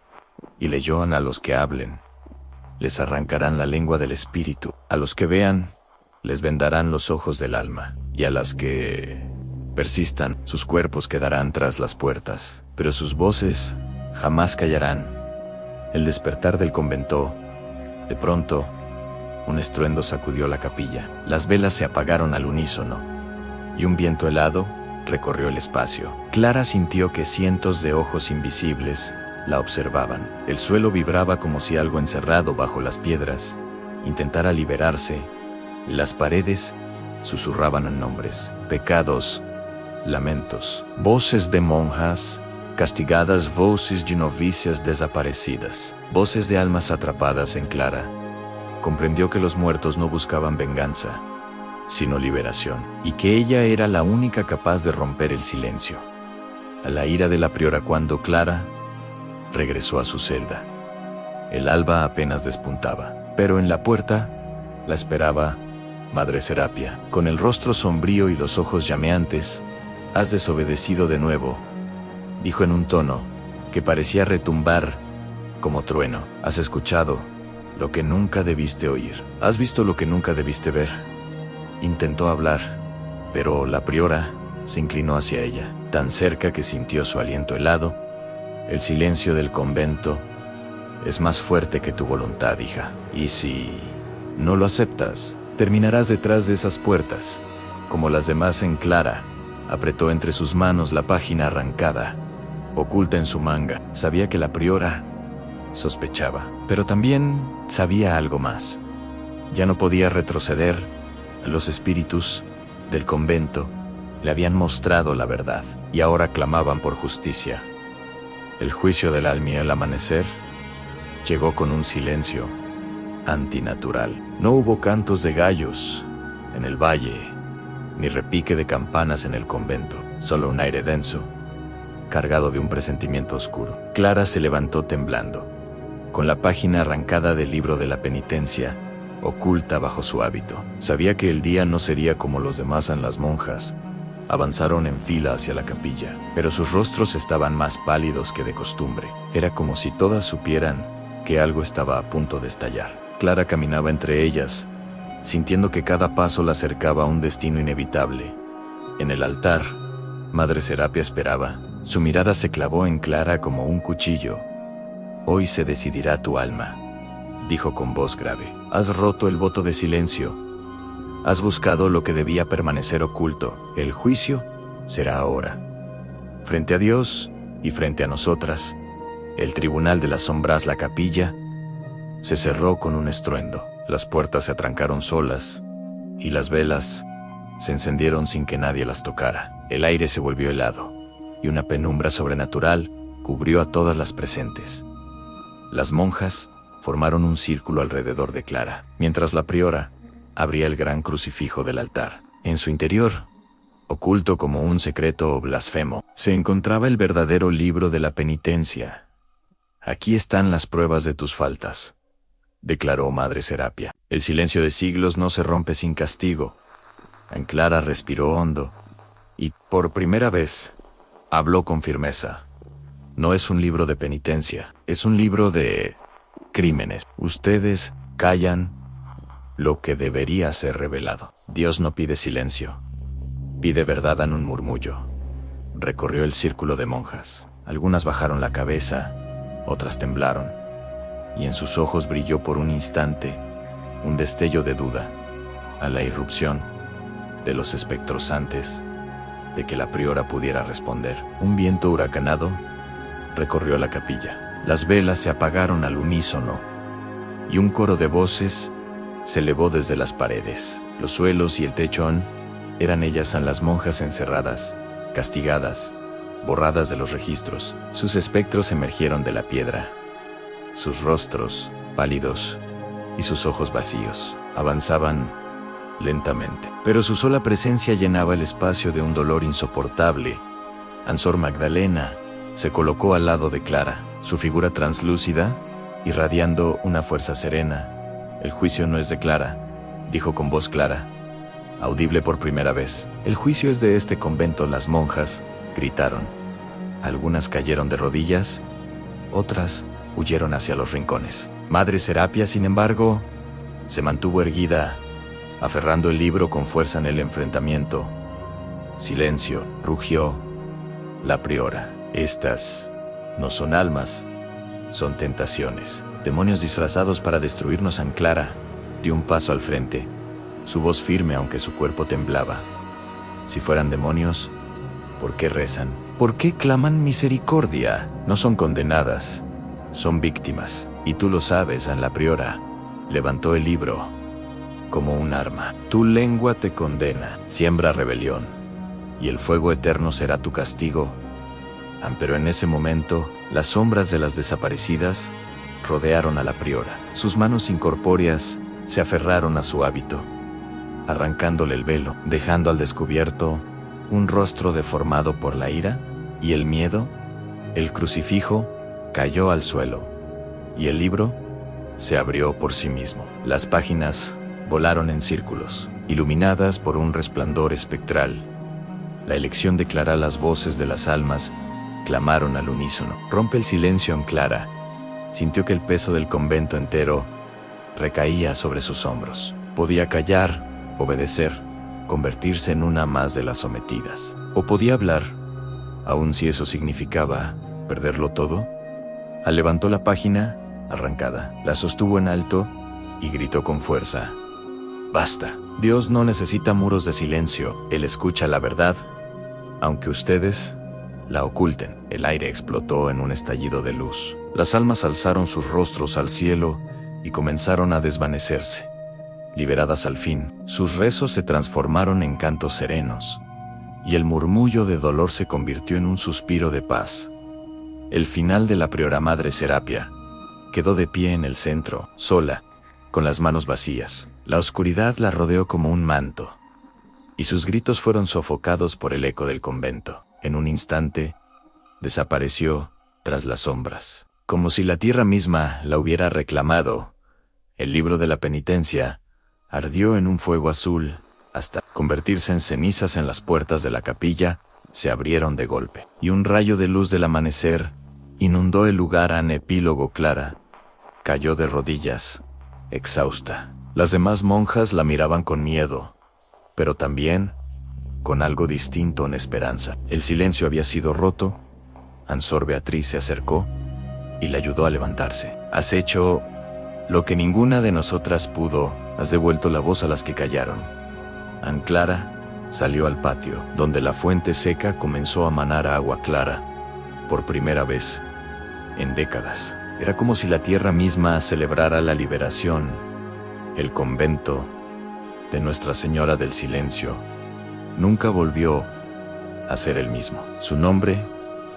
y leyó: a los que hablen, les arrancarán la lengua del espíritu; a los que vean, les vendarán los ojos del alma; y a las que persistan, sus cuerpos quedarán tras las puertas, pero sus voces jamás callarán. El despertar del convento. De pronto, un estruendo sacudió la capilla. Las velas se apagaron al unísono, y un viento helado recorrió el espacio. Clara sintió que cientos de ojos invisibles la observaban. El suelo vibraba como si algo encerrado bajo las piedras intentara liberarse. Las paredes susurraban nombres, pecados, lamentos, voces de monjas castigadas, voces de novicias desaparecidas, voces de almas atrapadas. Clara comprendió que los muertos no buscaban venganza, sino liberación, y que ella era la única capaz de romper el silencio. A la ira de la priora cuando Clara regresó a su celda. El alba apenas despuntaba, pero en la puerta la esperaba Madre Serapia, con el rostro sombrío y los ojos llameantes. «Has desobedecido de nuevo», dijo en un tono que parecía retumbar como trueno. «Has escuchado lo que nunca debiste oír. Has visto lo que nunca debiste ver». Intentó hablar, pero la priora se inclinó hacia ella, tan cerca que sintió su aliento helado. «El silencio del convento es más fuerte que tu voluntad, hija. Y si no lo aceptas, terminarás detrás de esas puertas, como las demás». En Clara apretó entre sus manos la página arrancada, oculta en su manga. Sabía que la priora sospechaba, pero también sabía algo más. Ya no podía retroceder. Los espíritus del convento le habían mostrado la verdad, y ahora clamaban por justicia. El juicio del alma al amanecer llegó con un silencio antinatural. No hubo cantos de gallos en el valle, ni repique de campanas en el convento, solo un aire denso, cargado de un presentimiento oscuro. Clara se levantó temblando, con la página arrancada del libro de la penitencia oculta bajo su hábito. Sabía que el día no sería como los demás. Las monjas avanzaron en fila hacia la capilla, pero sus rostros estaban más pálidos que de costumbre. Era como si todas supieran que algo estaba a punto de estallar. Clara caminaba entre ellas, sintiendo que cada paso la acercaba a un destino inevitable. En el altar, Madre Serapia esperaba. Su mirada se clavó en Clara como un cuchillo. «Hoy se decidirá tu alma», dijo con voz grave. «Has roto el voto de silencio. Has buscado lo que debía permanecer oculto. El juicio será ahora. Frente a Dios y frente a nosotras, el tribunal de las sombras». La capilla se cerró con un estruendo. Las puertas se atrancaron solas, y las velas se encendieron sin que nadie las tocara. El aire se volvió helado, y una penumbra sobrenatural cubrió a todas las presentes. Las monjas formaron un círculo alrededor de Clara, mientras la priora abría el gran crucifijo del altar. En su interior, oculto como un secreto blasfemo, se encontraba el verdadero libro de la penitencia. «Aquí están las pruebas de tus faltas», declaró Madre Serapia. «El silencio de siglos no se rompe sin castigo». Clara respiró hondo y, por primera vez, habló con firmeza. «No es un libro de penitencia, es un libro de crímenes. Ustedes callan lo que debería ser revelado. Dios no pide silencio, pide verdad». En un murmullo recorrió el círculo de monjas. Algunas bajaron la cabeza, otras temblaron, y en sus ojos brilló por un instante un destello de duda a la irrupción de los espectros antes de que la priora pudiera responder. Un viento huracanado recorrió la capilla. Las velas se apagaron al unísono, y un coro de voces se elevó desde las paredes. Los suelos y el techón eran ellas las monjas encerradas, castigadas, borradas de los registros. Sus espectros emergieron de la piedra, sus rostros pálidos y sus ojos vacíos. Avanzaban lentamente, pero su sola presencia llenaba el espacio de un dolor insoportable. Sor Magdalena se colocó al lado de Clara, su figura translúcida, irradiando una fuerza serena. «El juicio no es de Clara», dijo con voz clara, audible por primera vez. «El juicio es de este convento». Las monjas gritaron. Algunas cayeron de rodillas, otras huyeron hacia los rincones. Madre Serapia, sin embargo, se mantuvo erguida, aferrando el libro con fuerza en el enfrentamiento. «Silencio», rugió la priora. «Estas no son almas, son tentaciones, demonios disfrazados para destruirnos». Clara dio un paso al frente, su voz firme aunque su cuerpo temblaba. «Si fueran demonios, ¿por qué rezan? ¿Por qué claman misericordia? No son condenadas, son víctimas, y tú lo sabes». La priora levantó el libro como un arma. «Tu lengua te condena, siembra rebelión, y el fuego eterno será tu castigo». Pero en ese momento, las sombras de las desaparecidas rodearon a la priora. Sus manos incorpóreas se aferraron a su hábito, arrancándole el velo, dejando al descubierto un rostro deformado por la ira y el miedo. El crucifijo cayó al suelo y el libro se abrió por sí mismo. Las páginas volaron en círculos, iluminadas por un resplandor espectral. La elección de Clara, las voces de las almas clamaron al unísono. Rompe el silencio en Clara. Sintió que el peso del convento entero recaía sobre sus hombros. Podía callar, obedecer, convertirse en una más de las sometidas. O podía hablar, aun si eso significaba perderlo todo. Levantó la página arrancada, la sostuvo en alto y gritó con fuerza: «Basta. Dios no necesita muros de silencio. Él escucha la verdad, aunque ustedes la oculten». El aire explotó en un estallido de luz. Las almas alzaron sus rostros al cielo y comenzaron a desvanecerse. Liberadas al fin, sus rezos se transformaron en cantos serenos, y el murmullo de dolor se convirtió en un suspiro de paz. El final de la priora Madre Serapia quedó de pie en el centro, sola, con las manos vacías. La oscuridad la rodeó como un manto, y sus gritos fueron sofocados por el eco del convento. En un instante, desapareció tras las sombras, como si la tierra misma la hubiera reclamado. El libro de la penitencia ardió en un fuego azul, hasta convertirse en cenizas. En las puertas de la capilla se abrieron de golpe, y un rayo de luz del amanecer inundó el lugar. En epílogo, Clara cayó de rodillas, exhausta. Las demás monjas la miraban con miedo, pero también con algo distinto, en esperanza. El silencio había sido roto. Sor Beatriz se acercó y le ayudó a levantarse. «Has hecho lo que ninguna de nosotras pudo. Has devuelto la voz a las que callaron». Clara salió al patio, donde la fuente seca comenzó a manar agua clara. Por primera vez en décadas. Era como si la tierra misma celebrara la liberación. El convento de Nuestra Señora del Silencio nunca volvió a ser el mismo. Su nombre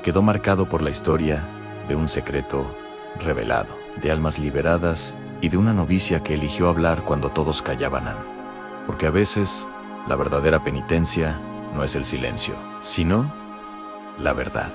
quedó marcado por la historia de un secreto revelado, de almas liberadas y de una novicia que eligió hablar cuando todos callaban. Porque a veces la verdadera penitencia no es el silencio, sino la verdad.